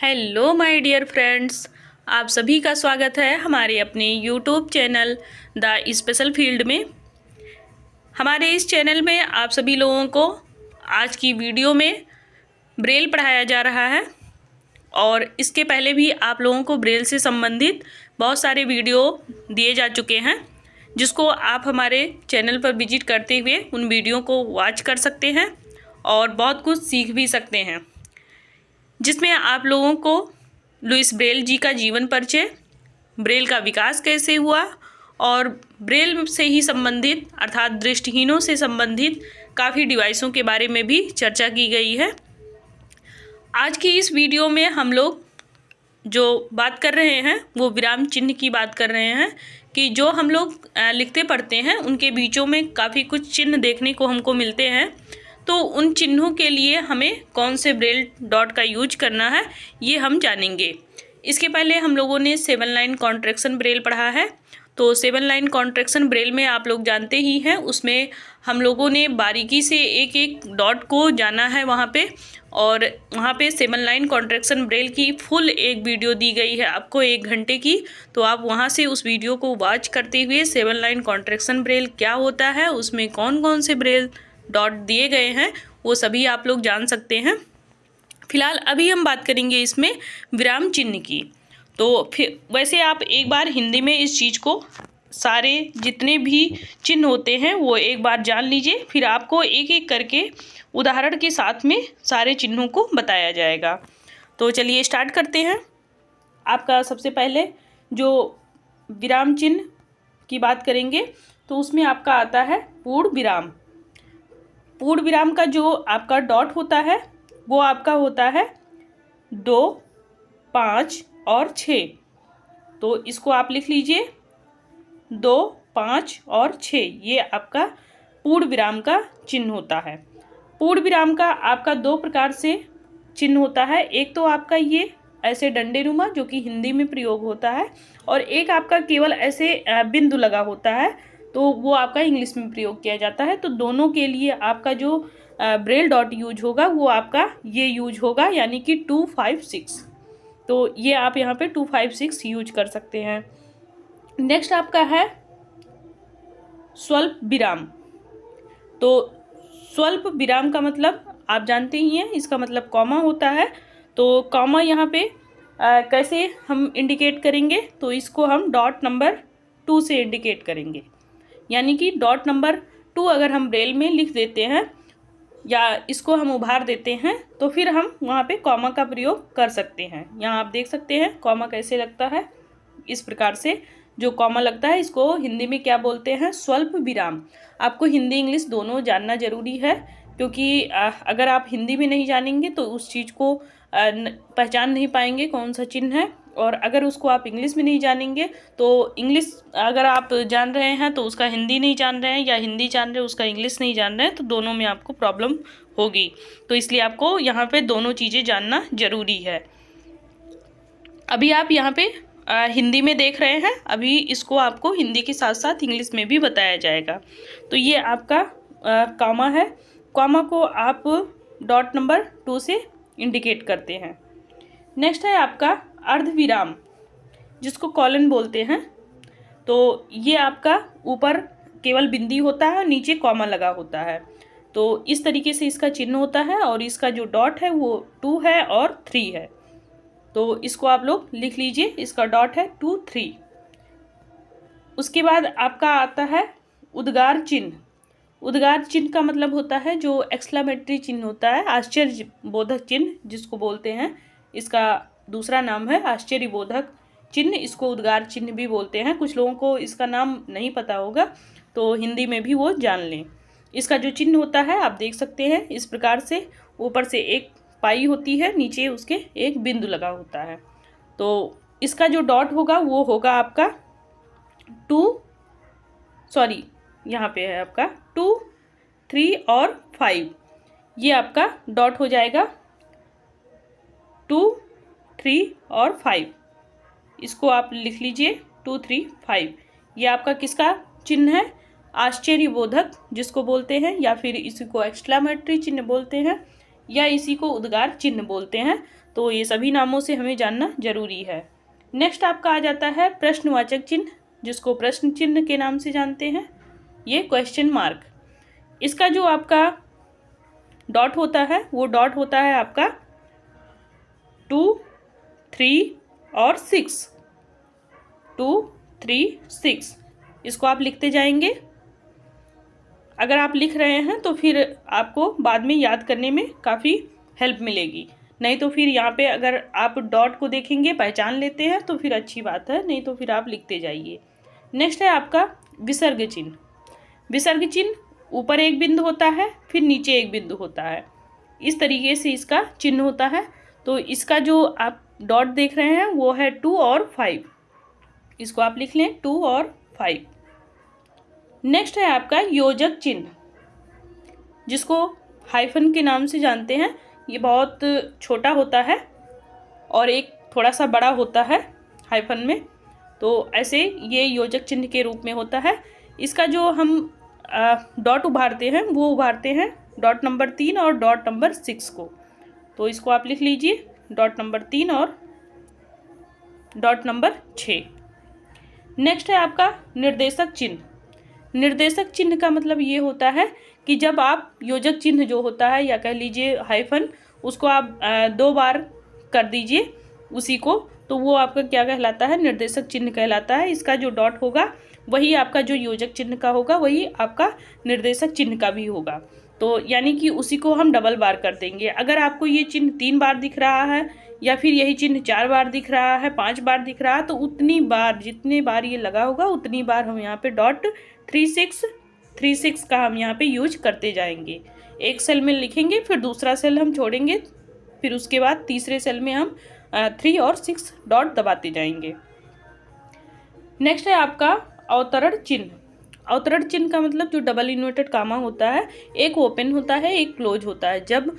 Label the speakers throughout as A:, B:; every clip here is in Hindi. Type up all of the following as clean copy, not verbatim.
A: हेलो माय डियर फ्रेंड्स, आप सभी का स्वागत है हमारे अपने YouTube channel the special field में। हमारे इस चैनल में आप सभी लोगों को आज की वीडियो में ब्रेल पढ़ाया जा रहा है और इसके पहले भी आप लोगों को ब्रेल से संबंधित बहुत सारे वीडियो दिए जा चुके हैं, जिसको आप हमारे चैनल पर विजिट करते हुए उन वीडियो को वॉच कर सकते हैं और बहुत कुछ सीख भी सकते हैं, जिसमें आप लोगों को लुइस ब्रेल जी का जीवन परिचय, ब्रेल का विकास कैसे हुआ और ब्रेल से ही संबंधित अर्थात दृष्टिहीनों से संबंधित काफ़ी डिवाइसों के बारे में भी चर्चा की गई है। आज की इस वीडियो में हम लोग जो बात कर रहे हैं वो विराम चिन्ह की बात कर रहे हैं कि जो हम लोग लिखते पढ़ते हैं उनके बीचों में काफ़ी कुछ चिन्ह देखने को हमको मिलते हैं। तो उन चिन्हों के लिए हमें कौन से ब्रेल डॉट का यूज करना है ये हम जानेंगे। इसके पहले हम लोगों ने 7 लाइन कॉन्ट्रैक्शन ब्रेल पढ़ा है। तो 7 लाइन कॉन्ट्रैक्शन ब्रेल में आप लोग जानते ही हैं, उसमें हम लोगों ने बारीकी से एक एक डॉट को जाना है वहाँ पे, और वहाँ पे 7 लाइन कॉन्ट्रैक्शन ब्रेल की फुल एक वीडियो दी गई है आपको 1 घंटे की। तो आप वहाँ से उस वीडियो को वॉच करते हुए 7 लाइन कॉन्ट्रैक्शन ब्रेल क्या होता है, उसमें कौन कौन से ब्रेल डॉट दिए गए हैं, वो सभी आप लोग जान सकते हैं। फिलहाल अभी हम बात करेंगे इसमें विराम चिन्ह की। तो फिर वैसे आप एक बार हिंदी में इस चीज़ को सारे जितने भी चिन्ह होते हैं वो एक बार जान लीजिए, फिर आपको एक एक करके उदाहरण के साथ में सारे चिन्हों को बताया जाएगा। तो चलिए स्टार्ट करते हैं। आपका सबसे पहले जो विराम चिन्ह की बात करेंगे तो उसमें आपका आता है पूर्ण विराम। पूर्ण विराम का जो आपका डॉट होता है वो आपका होता है 2, 5 और 6। तो इसको आप लिख लीजिए 2, 5 और 6, ये आपका पूर्ण विराम का चिन्ह होता है। पूर्ण विराम का आपका 2 प्रकार से चिन्ह होता है। एक तो आपका ये ऐसे डंडेनुमा जो कि हिंदी में प्रयोग होता है, और एक आपका केवल ऐसे बिंदु लगा होता है, तो वो आपका इंग्लिश में प्रयोग किया जाता है। तो दोनों के लिए आपका जो ब्रेल डॉट यूज होगा वो आपका ये यूज होगा, यानी कि 2, 5, 6। तो ये आप यहाँ पे 2, 5, 6 यूज कर सकते हैं। नेक्स्ट आपका है स्वल्प विराम। तो स्वल्प विराम का मतलब आप जानते ही हैं, इसका मतलब कॉमा होता है। तो कॉमा यहाँ पे कैसे हम इंडिकेट करेंगे, तो इसको हम डॉट नंबर 2 से इंडिकेट करेंगे, यानी कि डॉट नंबर 2 अगर हम ब्रेल में लिख देते हैं या इसको हम उभार देते हैं तो फिर हम वहाँ पे कॉमा का प्रयोग कर सकते हैं। यहाँ आप देख सकते हैं कॉमा कैसे लगता है। इस प्रकार से जो कॉमा लगता है इसको हिंदी में क्या बोलते हैं, स्वल्प विराम। आपको हिंदी इंग्लिश दोनों जानना जरूरी है, क्योंकि अगर आप हिंदी में नहीं जानेंगे तो उस चीज़ को पहचान नहीं पाएंगे कौन सा चिन्ह है, और अगर उसको आप इंग्लिश में नहीं जानेंगे तो इंग्लिश अगर आप जान रहे हैं तो उसका हिंदी नहीं जान रहे हैं, या हिंदी जान रहे हैं उसका इंग्लिश नहीं जान रहे हैं, तो दोनों में आपको प्रॉब्लम होगी। तो इसलिए आपको यहाँ पे दोनों चीज़ें जानना जरूरी है। अभी आप यहाँ पे हिंदी में देख रहे हैं, अभी इसको आपको हिंदी के साथ साथ इंग्लिश में भी बताया जाएगा। तो ये आपका कॉमा है। कॉमा को आप डॉट नंबर 2 से इंडिकेट करते हैं। नेक्स्ट है आपका अर्धविराम, जिसको कॉलन बोलते हैं। तो ये आपका ऊपर केवल बिंदी होता है और नीचे कॉमा लगा होता है। तो इस तरीके से इसका चिन्ह होता है, और इसका जो डॉट है वो 2 है और 3 है। तो इसको आप लोग लिख लीजिए, इसका डॉट है 2, 3। उसके बाद आपका आता है उद्गार चिन्ह। उद्गार चिन्ह का मतलब होता है जो एक्सक्लेमेटरी चिन्ह होता है, आश्चर्यबोधक चिन्ह जिसको बोलते हैं। इसका दूसरा नाम है आश्चर्यबोधक चिन्ह, इसको उद्गार चिन्ह भी बोलते हैं। कुछ लोगों को इसका नाम नहीं पता होगा तो हिंदी में भी वो जान लें। इसका जो चिन्ह होता है आप देख सकते हैं इस प्रकार से, ऊपर से एक पाई होती है, नीचे उसके एक बिंदु लगा होता है। तो इसका जो डॉट होगा वो होगा आपका 2, यहाँ पे है आपका 2, 3 और 5। ये आपका डॉट हो जाएगा 2, 3 और 5। इसको आप लिख लीजिए 2, 3, 5। ये आपका किसका चिन्ह है, आश्चर्यबोधक जिसको बोलते हैं, या फिर इसी को एक्सक्लेमेटरी चिन्ह बोलते हैं, या इसी को उद्गार चिन्ह बोलते हैं। तो ये सभी नामों से हमें जानना जरूरी है। नेक्स्ट आपका आ जाता है प्रश्नवाचक चिन्ह, जिसको प्रश्न चिन्ह के नाम से जानते हैं। ये क्वेश्चन मार्क, इसका जो आपका डॉट होता है वो डॉट होता है आपका 2, 3 और 6, 2, 3, 6। इसको आप लिखते जाएंगे। अगर आप लिख रहे हैं तो फिर आपको बाद में याद करने में काफ़ी हेल्प मिलेगी। नहीं तो फिर यहाँ पे अगर आप डॉट को देखेंगे, पहचान लेते हैं तो फिर अच्छी बात है, नहीं तो फिर आप लिखते जाइए। नेक्स्ट है आपका विसर्ग चिन्ह। विसर्ग चिन्ह ऊपर एक बिंदु होता है, फिर नीचे एक बिंदु होता है, इस तरीके से इसका चिन्ह होता है। तो इसका जो आप डॉट देख रहे हैं वो है 2 और 5, इसको आप लिख लें 2 और 5। नेक्स्ट है आपका योजक चिन्ह, जिसको हाइफन के नाम से जानते हैं। ये बहुत छोटा होता है और एक थोड़ा सा बड़ा होता है हाइफन में, तो ऐसे ये योजक चिन्ह के रूप में होता है। इसका जो हम डॉट उभारते हैं वो उभारते हैं डॉट नंबर 3 और डॉट नंबर 6 को। तो इसको आप लिख लीजिए डॉट नंबर 3 और डॉट नंबर 6। नेक्स्ट है आपका निर्देशक चिन्ह। निर्देशक चिन्ह का मतलब ये होता है कि जब आप योजक चिन्ह जो होता है या कह लीजिए हाइफन, उसको आप 2 बार कर दीजिए उसी को, तो वो आपका क्या कहलाता है, निर्देशक चिन्ह कहलाता है। इसका जो डॉट होगा वही आपका जो योजक चिन्ह का होगा वही आपका निर्देशक चिन्ह का भी होगा। तो यानी कि उसी को हम डबल बार कर देंगे। अगर आपको ये चिन्ह 3 बार दिख रहा है या फिर यही चिन्ह 4 बार दिख रहा है, 5 बार दिख रहा है, तो उतनी बार, जितने बार ये लगा होगा उतनी बार हम यहाँ पे डॉट 36 का हम यहाँ पे यूज करते जाएंगे। एक सेल में लिखेंगे, फिर दूसरा सेल हम छोड़ेंगे, फिर उसके बाद तीसरे सेल में हम 3 और 6 डॉट दबाते जाएंगे। नेक्स्ट है आपका अवतरण चिन्ह। अवतरण चिन्ह का मतलब जो डबल इन्वर्टेड कामा होता है, एक ओपन होता है, एक क्लोज होता है। जब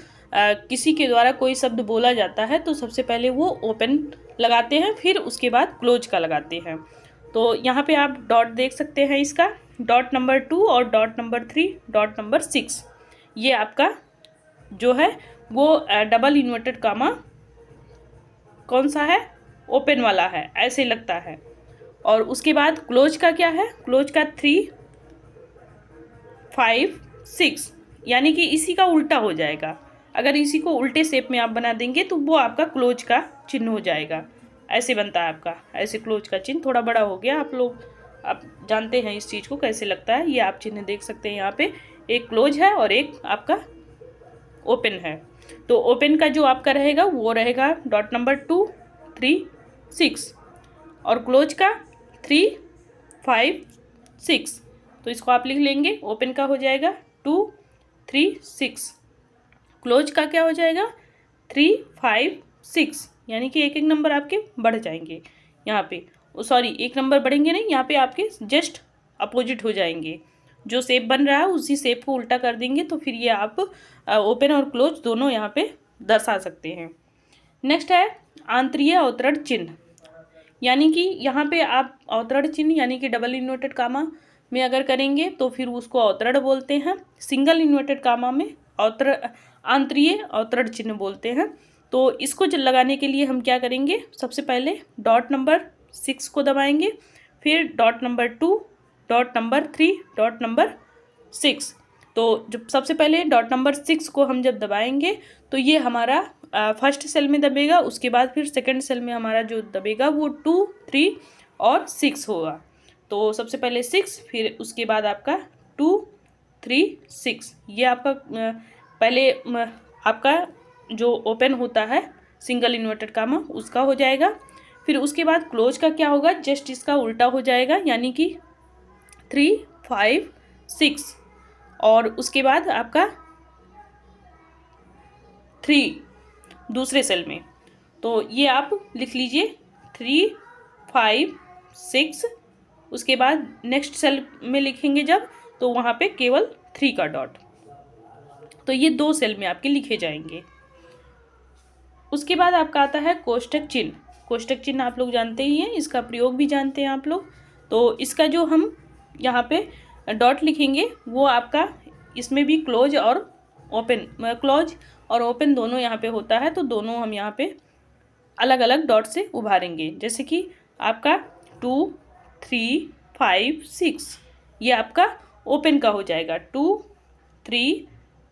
A: किसी के द्वारा कोई शब्द बोला जाता है तो सबसे पहले वो ओपन लगाते हैं, फिर उसके बाद क्लोज का लगाते हैं। तो यहाँ पे आप डॉट देख सकते हैं, इसका डॉट नंबर 2 और डॉट नंबर 3, डॉट नंबर 6, ये आपका जो है वो डबल इन्वर्टेड कामा कौन सा है, ओपन वाला है, ऐसे लगता है। और उसके बाद क्लोज का क्या है, क्लोज का 3, 5, 6, यानी कि इसी का उल्टा हो जाएगा। अगर इसी को उल्टे शेप में आप बना देंगे तो वो आपका क्लोज का चिन्ह हो जाएगा। ऐसे बनता है आपका, ऐसे क्लोज का चिन्ह। थोड़ा बड़ा हो गया, आप जानते हैं इस चीज़ को कैसे लगता है। ये आप चिन्ह देख सकते हैं, यहाँ पे एक क्लोज है और एक आपका ओपन है। तो ओपन का जो आपका रहेगा वो रहेगा डॉट नंबर 2, 3, 6 और क्लोज का 3, 5, 6। तो इसको आप लिख लेंगे, ओपन का हो जाएगा 2, 3, 6, क्लोज का क्या हो जाएगा 3, 5, 6, यानी कि एक एक नंबर आपके बढ़ जाएंगे यहाँ पे। सॉरी, एक नंबर बढ़ेंगे नहीं, यहाँ पे आपके जस्ट अपोजिट हो जाएंगे। जो शेप बन रहा है उसी शेप को उल्टा कर देंगे, तो फिर ये आप ओपन और क्लोज दोनों यहाँ पे दर्शा सकते हैं। नेक्स्ट है आंतरीय अवतरण चिन्ह, यानी कि यहाँ पे आप अवतरण चिन्ह यानी कि डबल इन्वर्टेड कामा में अगर करेंगे तो फिर उसको अवतरण बोलते हैं। सिंगल इन्वर्टेड कामा में आंतरीय अवतरण चिन्ह बोलते हैं। तो इसको लगाने के लिए हम क्या करेंगे, सबसे पहले डॉट नंबर 6 को दबाएंगे, फिर dot number 2, dot number 3, dot number 6। तो जब सबसे पहले डॉट नंबर 6 को हम जब दबाएंगे तो ये हमारा फर्स्ट सेल में दबेगा, उसके बाद फिर सेकंड सेल में हमारा जो दबेगा वो 2, 3 और 6 होगा। तो सबसे पहले 6, फिर उसके बाद आपका 2, 3, 6, ये आपका पहले आपका जो ओपन होता है सिंगल इन्वर्टेड कामा उसका हो जाएगा। फिर उसके बाद क्लोज का क्या होगा, जस्ट इसका उल्टा हो जाएगा, यानी कि 3, 5, 6 और उसके बाद आपका 3 दूसरे सेल में। तो ये आप लिख लीजिए 3, 5, 6, उसके बाद नेक्स्ट सेल में लिखेंगे जब, तो वहाँ पे केवल 3 का डॉट। तो ये 2 सेल में आपके लिखे जाएंगे। उसके बाद आपका आता है कोष्ठक चिन्ह। कोष्ठक चिन्ह आप लोग जानते ही हैं, इसका प्रयोग भी जानते हैं आप लोग। तो इसका जो हम यहाँ पे डॉट लिखेंगे वो आपका इसमें भी क्लोज और ओपन, क्लोज और ओपन दोनों यहाँ पे होता है, तो दोनों हम यहाँ पे अलग अलग डॉट से उभारेंगे। जैसे कि आपका 2 3 5 6, ये आपका ओपन का हो जाएगा 2 3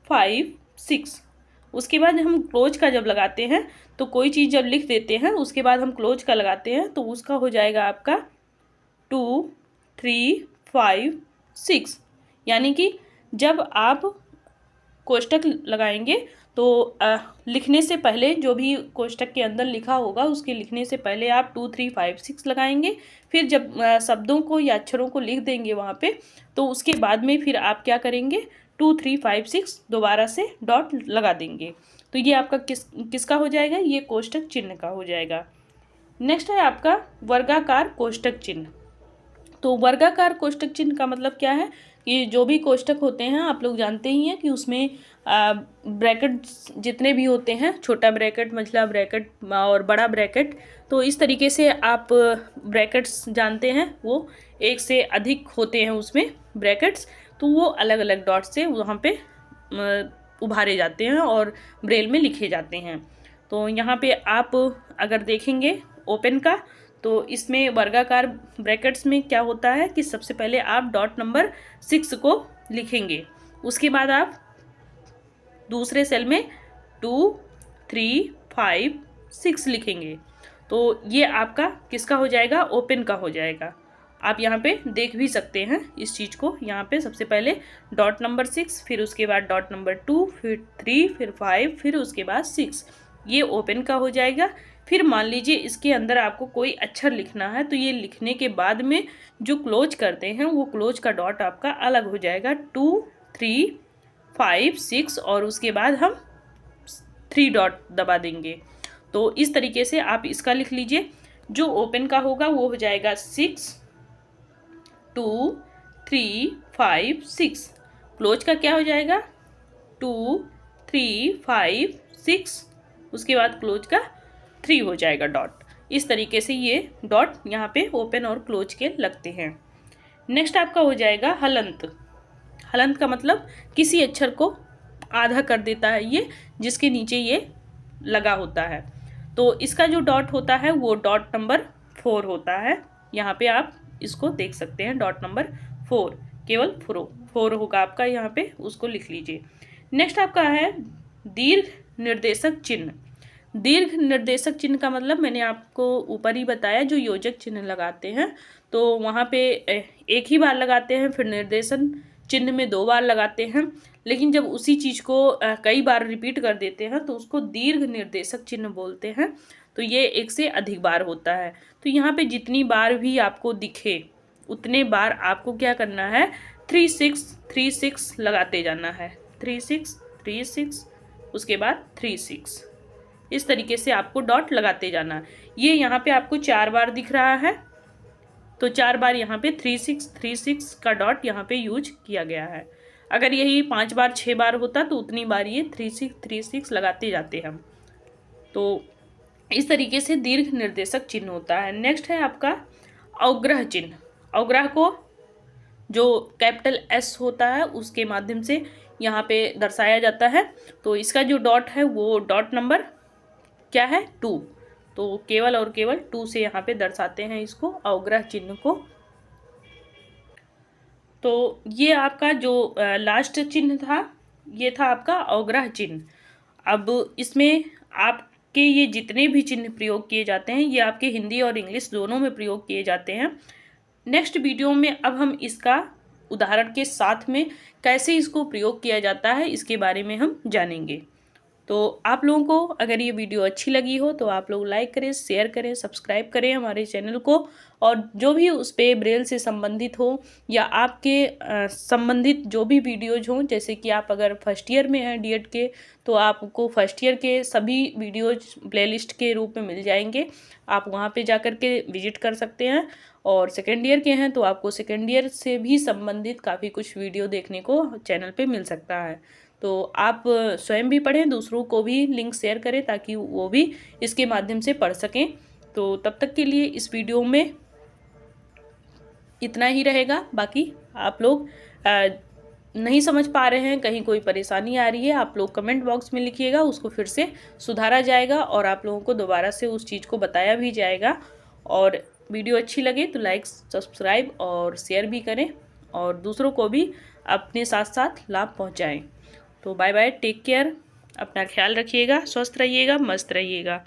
A: 5 6। उसके बाद हम क्लोज का जब लगाते हैं तो कोई चीज़ जब लिख देते हैं उसके बाद हम क्लोज का लगाते हैं तो उसका हो जाएगा आपका 2 3 5 6। यानी कि जब आप कोष्टक लगाएंगे तो लिखने से पहले जो भी कोष्टक के अंदर लिखा होगा उसके लिखने से पहले आप 2 3 5 6 लगाएंगे। फिर जब शब्दों को या अक्षरों को लिख देंगे वहाँ पे तो उसके बाद में फिर आप क्या करेंगे 2 3 5 6 दोबारा से डॉट लगा देंगे। तो ये आपका किसका हो जाएगा, ये कोष्टक चिन्ह का हो जाएगा। नेक्स्ट है आपका वर्गाकार कोष्टक चिन्ह। तो वर्गाकार कोष्टक चिन्ह का मतलब क्या है कि जो भी कोष्टक होते हैं आप लोग जानते ही हैं कि उसमें ब्रैकेट जितने भी होते हैं, छोटा ब्रैकेट, मझला ब्रैकेट और बड़ा ब्रैकेट, तो इस तरीके से आप ब्रैकेट्स जानते हैं, वो एक से अधिक होते हैं उसमें ब्रैकेट्स, तो वो अलग अलग डॉट से वहाँ पे उभारे जाते हैं और ब्रेल में लिखे जाते हैं। तो यहाँ पे आप अगर देखेंगे ओपन का तो इसमें वर्गाकार ब्रैकेट्स में क्या होता है कि सबसे पहले आप डॉट नंबर 6 को लिखेंगे, उसके बाद आप दूसरे सेल में 2 3 5 6 लिखेंगे। तो ये आपका किसका हो जाएगा, ओपन का हो जाएगा। आप यहाँ पे देख भी सकते हैं इस चीज़ को। यहाँ पे सबसे पहले डॉट नंबर 6, फिर उसके बाद डॉट नंबर 2, फिर 3, फिर 5, फिर उसके बाद 6, ये ओपन का हो जाएगा। फिर मान लीजिए इसके अंदर आपको कोई अक्षर लिखना है तो ये लिखने के बाद में जो क्लोज करते हैं वो क्लोज का डॉट आपका अलग हो जाएगा 2 3 5 6 और उसके बाद हम 3 डॉट दबा देंगे। तो इस तरीके से आप इसका लिख लीजिए। जो ओपन का होगा वो हो जाएगा 6 2 3 5 6। क्लोज का क्या हो जाएगा 2 3 5 6, उसके बाद क्लोज का 3 हो जाएगा डॉट। इस तरीके से ये डॉट यहाँ पे ओपन और क्लोज के लगते हैं। नेक्स्ट आपका हो जाएगा हलंत। हलंत का मतलब किसी अक्षर को आधा कर देता है ये, जिसके नीचे ये लगा होता है। तो इसका जो डॉट होता है वो डॉट नंबर 4 होता है। यहाँ पे आप इसको देख सकते हैं, डॉट नंबर 4, केवल 4 होगा आपका, यहाँ पे उसको लिख लीजिए। नेक्स्ट आपका है दीर्घ निर्देशक चिन्ह। दीर्घ निर्देशक चिन्ह का मतलब मैंने आपको ऊपर ही बताया, जो योजक चिन्ह लगाते हैं तो वहाँ पे एक ही बार लगाते हैं, फिर निर्देशन चिन्ह में 2 बार लगाते हैं, लेकिन जब उसी चीज़ को कई बार रिपीट कर देते हैं तो उसको दीर्घ निर्देशक चिन्ह बोलते हैं। तो ये एक से अधिक बार होता है। तो यहाँ पे जितनी बार भी आपको दिखे उतने बार आपको क्या करना है 3 6 3 6 लगाते जाना है। 3 6 3 6, उसके बाद 3 6, इस तरीके से आपको डॉट लगाते जाना। ये यहाँ पे आपको 4 बार दिख रहा है तो 4 बार यहाँ पे 3 6 3 6 का डॉट यहाँ पे यूज किया गया है। अगर यही 5 बार 6 बार होता तो उतनी बार ये 3 6 3 6 लगाते जाते हम। तो इस तरीके से दीर्घ निर्देशक चिन्ह होता है। नेक्स्ट है आपका अवग्रह चिन्ह। अवग्रह को जो कैपिटल S होता है उसके माध्यम से यहाँ पे दर्शाया जाता है। तो इसका जो डॉट है वो डॉट नंबर क्या है 2, तो केवल और केवल 2 से यहाँ पे दर्शाते हैं इसको, अवग्रह चिन्ह को। तो ये आपका जो लास्ट चिन्ह था ये था आपका अवग्रह चिन्ह। अब इसमें आपके ये जितने भी चिन्ह प्रयोग किए जाते हैं ये आपके हिंदी और इंग्लिश दोनों में प्रयोग किए जाते हैं। नेक्स्ट वीडियो में अब हम इसका उदाहरण के साथ में कैसे इसको प्रयोग किया जाता है इसके बारे में हम जानेंगे। तो आप लोगों को अगर ये वीडियो अच्छी लगी हो तो आप लोग लाइक करें, शेयर करें, सब्सक्राइब करें हमारे चैनल को। और जो भी उस पे ब्रेल से संबंधित हो या आपके संबंधित जो भी वीडियोज हों, जैसे कि आप अगर फर्स्ट ईयर में हैं डीएड के तो आपको फर्स्ट ईयर के सभी वीडियोज प्लेलिस्ट के रूप में मिल जाएंगे, आप वहाँ पे जा कर के विजिट कर सकते हैं। और सेकेंड ईयर के हैं तो आपको सेकेंड ईयर से भी संबंधित काफ़ी कुछ वीडियो देखने को चैनल पे मिल सकता है। तो आप स्वयं भी पढ़ें, दूसरों को भी लिंक शेयर करें ताकि वो भी इसके माध्यम से पढ़ सकें। तो तब तक के लिए इस वीडियो में इतना ही रहेगा। बाकी आप लोग नहीं समझ पा रहे हैं, कहीं कोई परेशानी आ रही है, आप लोग कमेंट बॉक्स में लिखिएगा, उसको फिर से सुधारा जाएगा और आप लोगों को दोबारा से उस चीज़ को बताया भी जाएगा। और वीडियो अच्छी लगे तो लाइक, सब्सक्राइब और शेयर भी करें और दूसरों को भी अपने साथ साथ लाभ पहुंचाएं। तो बाय बाय, टेक केयर, अपना ख्याल रखिएगा, स्वस्थ रहिएगा, मस्त रहिएगा।